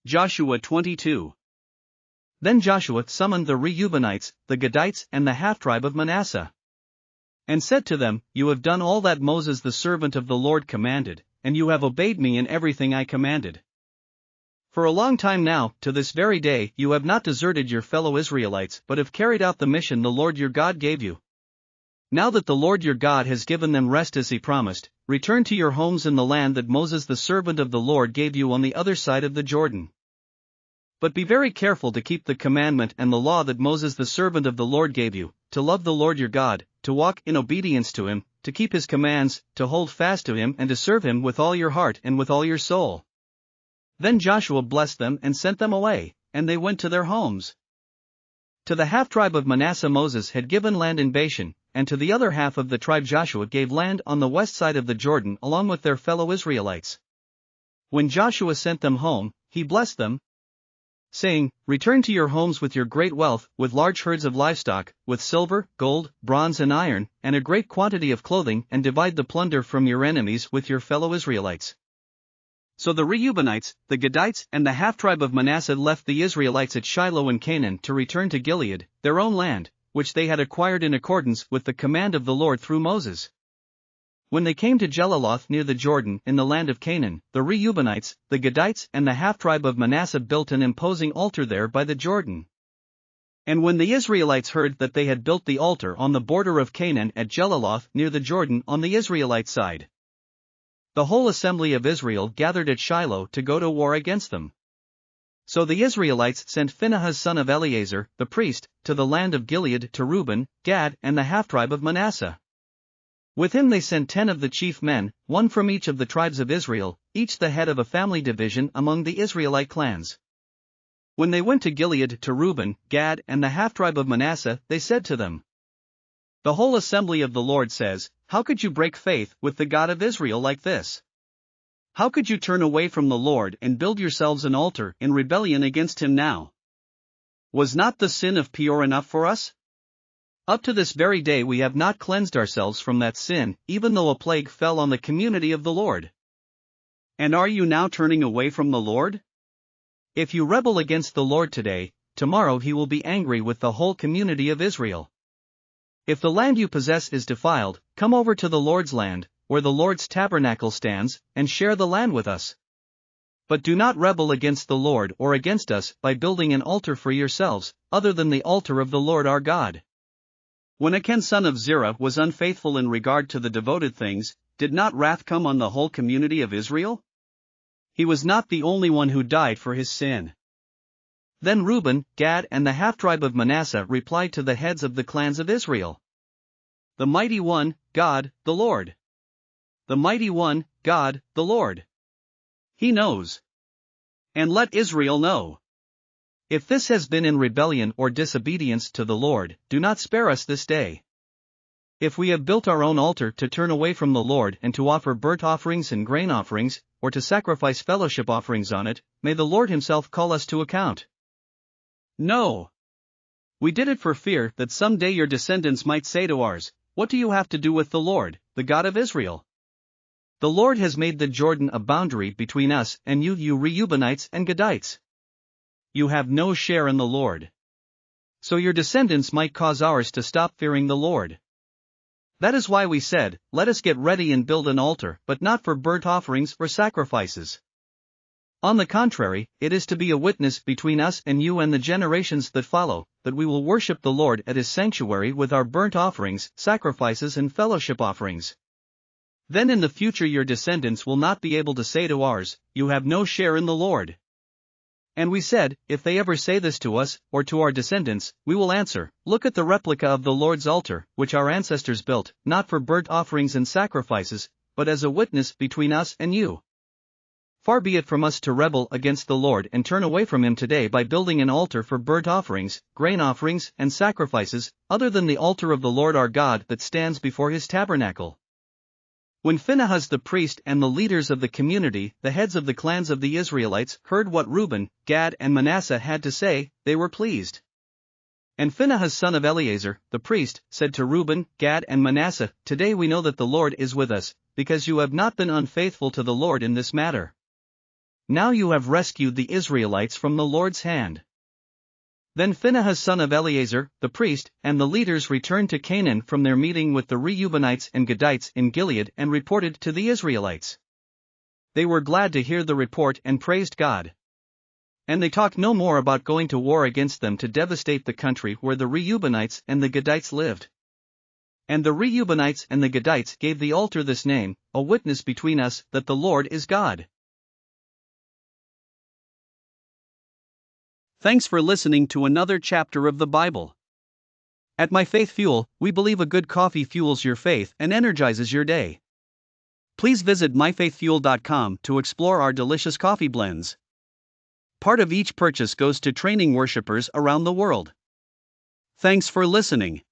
Joshua 22. Then Joshua summoned the Reubenites, the Gadites and the half-tribe of Manasseh, and said to them, You have done all that Moses the servant of the Lord commanded, and you have obeyed me in everything I commanded. For a long time now, to this very day, you have not deserted your fellow Israelites but have carried out the mission the Lord your God gave you. Now that the Lord your God has given them rest as he promised, return to your homes in the land that Moses the servant of the Lord gave you on the other side of the Jordan. But be very careful to keep the commandment and the law that Moses the servant of the Lord gave you, to love the Lord your God, to walk in obedience to him, to keep his commands, to hold fast to him and to serve him with all your heart and with all your soul. Then Joshua blessed them and sent them away, and they went to their homes. To the half-tribe of Manasseh Moses had given land in Bashan, and to the other half of the tribe Joshua gave land on the west side of the Jordan along with their fellow Israelites. When Joshua sent them home, he blessed them, saying, Return to your homes with your great wealth, with large herds of livestock, with silver, gold, bronze and iron, and a great quantity of clothing, and divide the plunder from your enemies with your fellow Israelites. So the Reubenites, the Gadites and the half-tribe of Manasseh left the Israelites at Shiloh in Canaan to return to Gilead, their own land, which they had acquired in accordance with the command of the Lord through Moses. When they came to Jeliloth near the Jordan in the land of Canaan, the Reubenites, the Gadites and the half-tribe of Manasseh built an imposing altar there by the Jordan. And when the Israelites heard that they had built the altar on the border of Canaan at Jeliloth near the Jordan on the Israelite side, the whole assembly of Israel gathered at Shiloh to go to war against them. So the Israelites sent Phinehas son of Eleazar, the priest, to the land of Gilead to Reuben, Gad and the half-tribe of Manasseh. With him they sent 10 of the chief men, one from each of the tribes of Israel, each the head of a family division among the Israelite clans. When they went to Gilead to Reuben, Gad and the half-tribe of Manasseh, they said to them, The whole assembly of the Lord says, How could you break faith with the God of Israel like this? How could you turn away from the Lord and build yourselves an altar in rebellion against him now? Was not the sin of Peor enough for us? Up to this very day we have not cleansed ourselves from that sin, even though a plague fell on the community of the Lord. And are you now turning away from the Lord? If you rebel against the Lord today, tomorrow he will be angry with the whole community of Israel. If the land you possess is defiled, come over to the Lord's land, where the Lord's tabernacle stands, and share the land with us. But do not rebel against the Lord or against us by building an altar for yourselves, other than the altar of the Lord our God. When Achan son of Zerah was unfaithful in regard to the devoted things, did not wrath come on the whole community of Israel? He was not the only one who died for his sin. Then Reuben, Gad and the half-tribe of Manasseh replied to the heads of the clans of Israel. The mighty one, God, the Lord. The mighty one, God, the Lord. He knows. And let Israel know. If this has been in rebellion or disobedience to the Lord, do not spare us this day. If we have built our own altar to turn away from the Lord and to offer burnt offerings and grain offerings, or to sacrifice fellowship offerings on it, may the Lord himself call us to account. No. We did it for fear that someday your descendants might say to ours, What do you have to do with the Lord, the God of Israel? The Lord has made the Jordan a boundary between us and you Reubenites and Gadites. You have no share in the Lord. So your descendants might cause ours to stop fearing the Lord. That is why we said, Let us get ready and build an altar, but not for burnt offerings or sacrifices. On the contrary, it is to be a witness between us and you and the generations that follow, that we will worship the Lord at his sanctuary with our burnt offerings, sacrifices and fellowship offerings. Then in the future your descendants will not be able to say to ours, You have no share in the Lord. And we said, If they ever say this to us, or to our descendants, we will answer, Look at the replica of the Lord's altar, which our ancestors built, not for burnt offerings and sacrifices, but as a witness between us and you. Far be it from us to rebel against the Lord and turn away from him today by building an altar for burnt offerings, grain offerings and sacrifices, other than the altar of the Lord our God that stands before his tabernacle. When Phinehas the priest and the leaders of the community, the heads of the clans of the Israelites, heard what Reuben, Gad and Manasseh had to say, they were pleased. And Phinehas son of Eleazar, the priest, said to Reuben, Gad and Manasseh, Today we know that the Lord is with us, because you have not been unfaithful to the Lord in this matter. Now you have rescued the Israelites from the Lord's hand." Then Phinehas son of Eleazar, the priest, and the leaders returned to Canaan from their meeting with the Reubenites and Gadites in Gilead and reported to the Israelites. They were glad to hear the report and praised God. And they talked no more about going to war against them to devastate the country where the Reubenites and the Gadites lived. And the Reubenites and the Gadites gave the altar this name, a witness between us that the Lord is God. Thanks for listening to another chapter of the Bible. At My Faith Fuel, we believe a good coffee fuels your faith and energizes your day. Please visit myfaithfuel.com to explore our delicious coffee blends. Part of each purchase goes to training worshipers around the world. Thanks for listening.